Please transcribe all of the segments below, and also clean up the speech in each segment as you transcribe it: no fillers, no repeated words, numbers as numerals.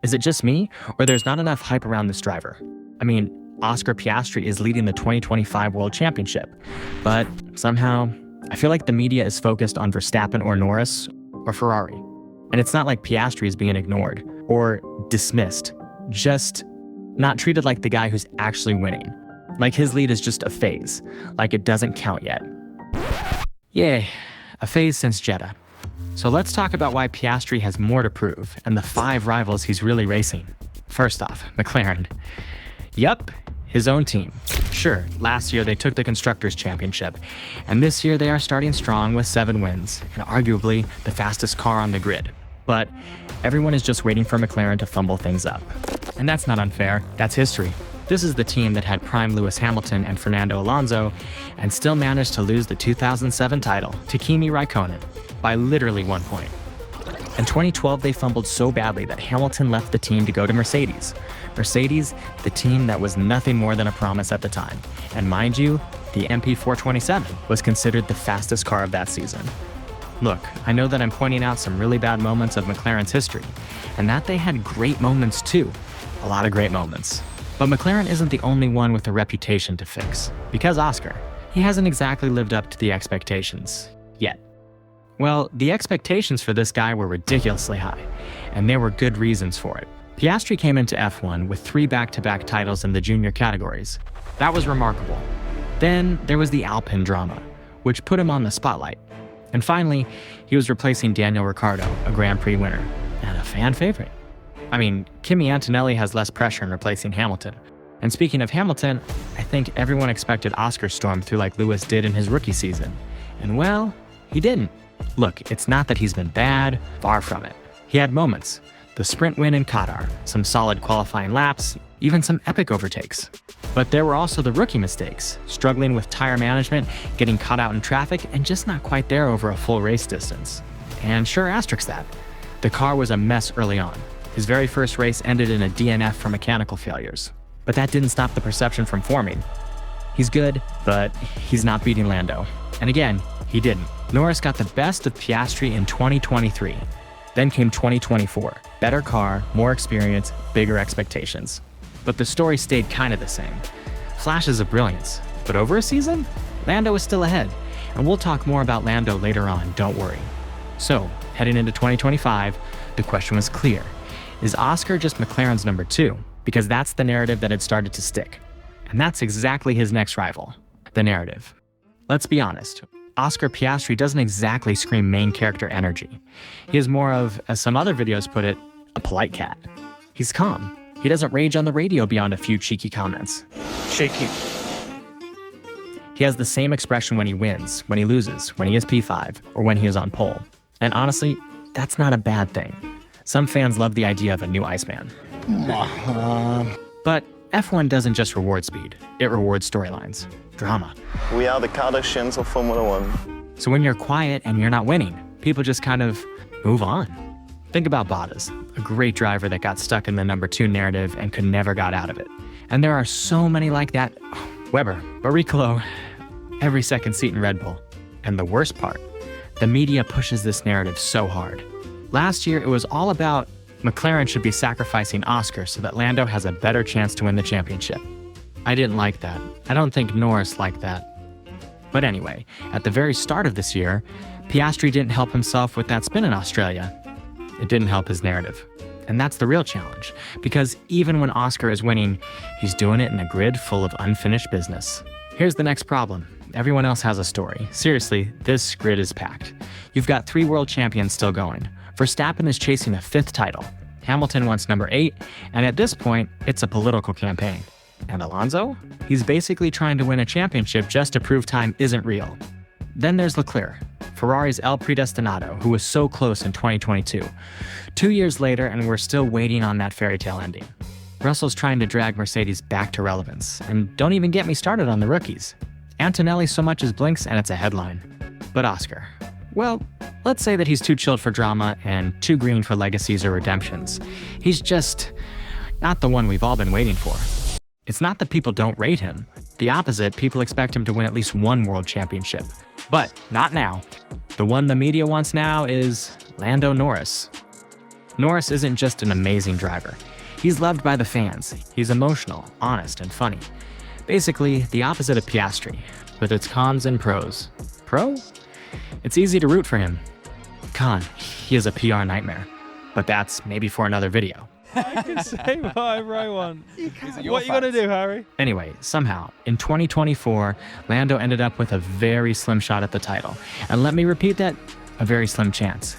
Is it just me, or there's not enough hype around this driver? I mean, Oscar Piastri is leading the 2025 World Championship, but somehow, I feel like the media is focused on Verstappen or Norris or Ferrari. And it's not like Piastri is being ignored or dismissed, just not treated like the guy who's actually winning. Like his lead is just a phase, like it doesn't count yet. Yay, a phase since Jeddah. So let's talk about why Piastri has more to prove and the 5 rivals he's really racing. First off, McLaren. Yup, his own team. Sure, last year they took the Constructors' Championship, and this year they are starting strong with 7 wins, and arguably the fastest car on the grid. But everyone is just waiting for McLaren to fumble things up. And that's not unfair, that's history. This is the team that had prime Lewis Hamilton and Fernando Alonso, and still managed to lose the 2007 title to Kimi Raikkonen by literally 1 point. In 2012, they fumbled so badly that Hamilton left the team to go to Mercedes. Mercedes, the team that was nothing more than a promise at the time. And mind you, the MP427 was considered the fastest car of that season. Look, I know that I'm pointing out some really bad moments of McLaren's history, and that they had great moments too. A lot of great moments. But McLaren isn't the only one with a reputation to fix. Because Oscar, he hasn't exactly lived up to the expectations. Yet. Well, the expectations for this guy were ridiculously high, and there were good reasons for it. Piastri came into F1 with 3 back-to-back titles in the junior categories. That was remarkable. Then there was the Alpine drama, which put him on the spotlight. And finally, he was replacing Daniel Ricciardo, a Grand Prix winner, and a fan favorite. I mean, Kimi Antonelli has less pressure in replacing Hamilton. And speaking of Hamilton, I think everyone expected Oscar storm through like Lewis did in his rookie season. And well, he didn't. Look, it's not that he's been bad, far from it. He had moments. The sprint win in Qatar, some solid qualifying laps, even some epic overtakes. But there were also the rookie mistakes, struggling with tire management, getting caught out in traffic, and just not quite there over a full race distance. And sure, asterisk that. The car was a mess early on. His very first race ended in a DNF for mechanical failures. But that didn't stop the perception from forming. He's good, but he's not beating Lando. And again, he didn't. Norris got the best of Piastri in 2023. Then came 2024. Better car, more experience, bigger expectations. But the story stayed kind of the same. Flashes of brilliance. But over a season, Lando is still ahead. And we'll talk more about Lando later on, don't worry. So, heading into 2025, the question was clear. Is Oscar just McLaren's number 2? Because that's the narrative that had started to stick. And that's exactly his next rival, the narrative. Let's be honest, Oscar Piastri doesn't exactly scream main character energy. He is more of, as some other videos put it, a polite cat. He's calm. He doesn't rage on the radio beyond a few cheeky comments. Cheeky. He has the same expression when he wins, when he loses, when he is P5, or when he is on pole. And honestly, that's not a bad thing. Some fans love the idea of a new Iceman. But F1 doesn't just reward speed, it rewards storylines, drama. We are the Kardashians of Formula One. So when you're quiet and you're not winning, people just kind of move on. Think about Bottas, a great driver that got stuck in the number 2 narrative and could never got out of it. And there are so many like that. Webber, Barrichello, every second seat in Red Bull. And the worst part, the media pushes this narrative so hard. Last year, it was all about McLaren should be sacrificing Oscar so that Lando has a better chance to win the championship. I didn't like that. I don't think Norris liked that. But anyway, at the very start of this year, Piastri didn't help himself with that spin in Australia. It didn't help his narrative. And that's the real challenge, because even when Oscar is winning, he's doing it in a grid full of unfinished business. Here's the next problem. Everyone else has a story. Seriously, this grid is packed. You've got 3 world champions still going. Verstappen is chasing a 5th title. Hamilton wants number 8, and at this point, it's a political campaign. And Alonso? He's basically trying to win a championship just to prove time isn't real. Then there's Leclerc, Ferrari's El Predestinado, who was so close in 2022. 2 years later, and we're still waiting on that fairy tale ending. Russell's trying to drag Mercedes back to relevance, and don't even get me started on the rookies. Antonelli so much as blinks and it's a headline. But Oscar, well, let's say that he's too chilled for drama and too green for legacies or redemptions. He's just not the one we've all been waiting for. It's not that people don't rate him. The opposite, people expect him to win at least 1 world championship. But not now. The one the media wants now is Lando Norris. Norris isn't just an amazing driver. He's loved by the fans. He's emotional, honest, and funny. Basically, the opposite of Piastri, with its cons and pros. Pro? It's easy to root for him. Con, he is a PR nightmare. But that's maybe for another video. I can say whatever I want. What you gonna do, Harry? Anyway, somehow, in 2024, Lando ended up with a very slim shot at the title. And let me repeat that, a very slim chance.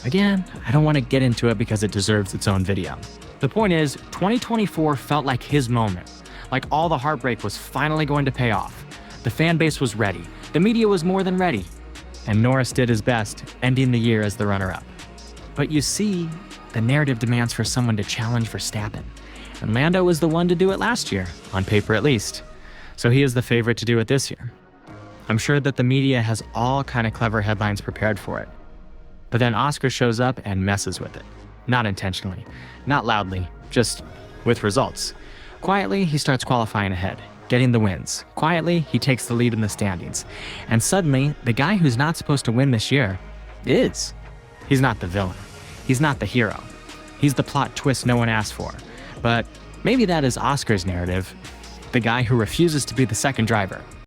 Again, I don't want to get into it because it deserves its own video. The point is, 2024 felt like his moment. Like all the heartbreak was finally going to pay off. The fan base was ready. The media was more than ready. And Norris did his best, ending the year as the runner-up. But you see, the narrative demands for someone to challenge Verstappen. And Lando was the one to do it last year, on paper at least. So he is the favorite to do it this year. I'm sure that the media has all kind of clever headlines prepared for it. But then Oscar shows up and messes with it. Not intentionally, not loudly, just with results. Quietly, he starts qualifying ahead, getting the wins. Quietly, he takes the lead in the standings. And suddenly, the guy who's not supposed to win this year is. He's not the villain. He's not the hero. He's the plot twist no one asked for. But maybe that is Oscar's narrative. The guy who refuses to be the second driver.